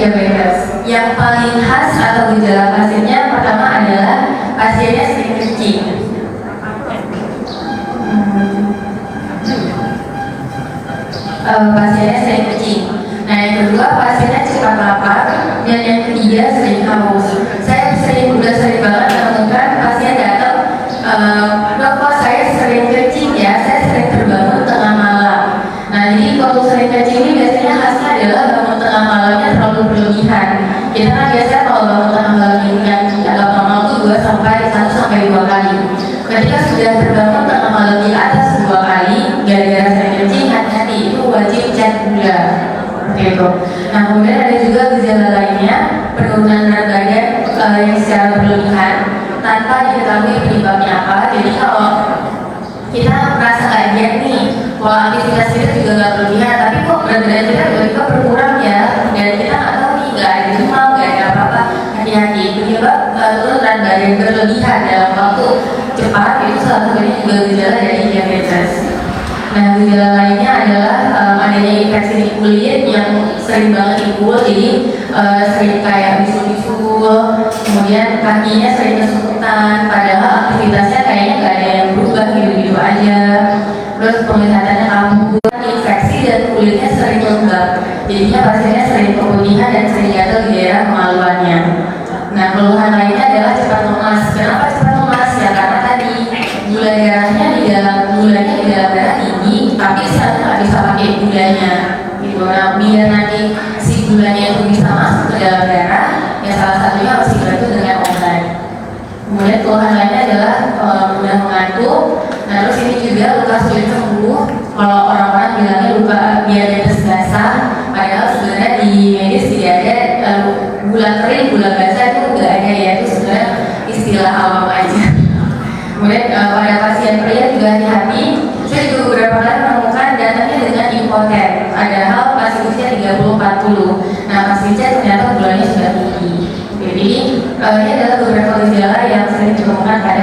diabetes. Yang paling khas atau gejala pasiennya pertama adalah pasiennya sering kencing. Pasiennya sering kencing. Nah, yang kedua pasiennya cepat lapar, dan yang ketiga sering haus. Saya udah sering banget menemukan pasien datang, dok, kok saya sering kencing ya, saya sering terbangun tengah malam. Nah, jadi kalau sering kencing ini biasanya khasnya adalah bangun tengah malamnya terlalu berlebihan. Kita kan biasanya kalau bangun tengah malam yang agak normal itu 1 sampai 2 kali. Ketika sudah terbangun tengah malam di atas 2 kali, gara-gara sering kencing, hati-hati, itu wajib cek gula. Gitu. Nah, kemudian ada juga gejala lainnya, penurunan berat badan yang secara berlebihan tanpa diketahui penyebabnya apa. Jadi kalau kita merasa nggak enak nih, pola aktivitas kita juga nggak berlebihan, tapi kok berat badan kita tiba-tiba berkurang ya, dan kita nggak tahu nih, nggak ada demam, nggak ada apa-apa. Hati-hati, penyebab penurunan badan berlebihan dalam waktu cepat itu salah satunya juga gejala dari diabetes. Nah, gejala lainnya adalah adanya infeksi di kulit yang sering banget timbul, jadi sering kayak bisul-bisul, kemudian kakinya sering kesulitan, padahal aktivitasnya kayaknya nggak ada yang berubah, gitu-gitu aja. Terus penglihatannya kabur, infeksi dan kulitnya sering lembab, jadinya pasiennya sering keputihan dan sering gatal di daerah kemaluannya. Nah, keluhan lainnya adalah cepat lemas. Kenapa cepat lemas? Ya karena tadi gula darahnya di dalam darah tinggi, tapi saya nggak bisa pakai gulanya. Gitu. Nah, biar nanti si gulanya itu bisa masuk ke dalam darah, ya salah satunya harus dibantu dengan obat. Kemudian keluhan lainnya adalah mudah mengantuk. Nah, terus ini juga luka sulit sembuh. Kalau orang-orang bilangnya luka diabetes basah, padahal sebenarnya di medis tidak ada gula kering, gula basah itu nggak ada ya, itu sebenarnya istilah awam aja. Kemudian pada pasien pria juga hati-hati. Saya juga beberapa kali menemukan datanya dengan impoten, padahal masih usia 30-40. Nah, pas dicek ternyata gulanya sudah tinggi. Jadi ini adalah beberapa gejala yang sering ditemukan pada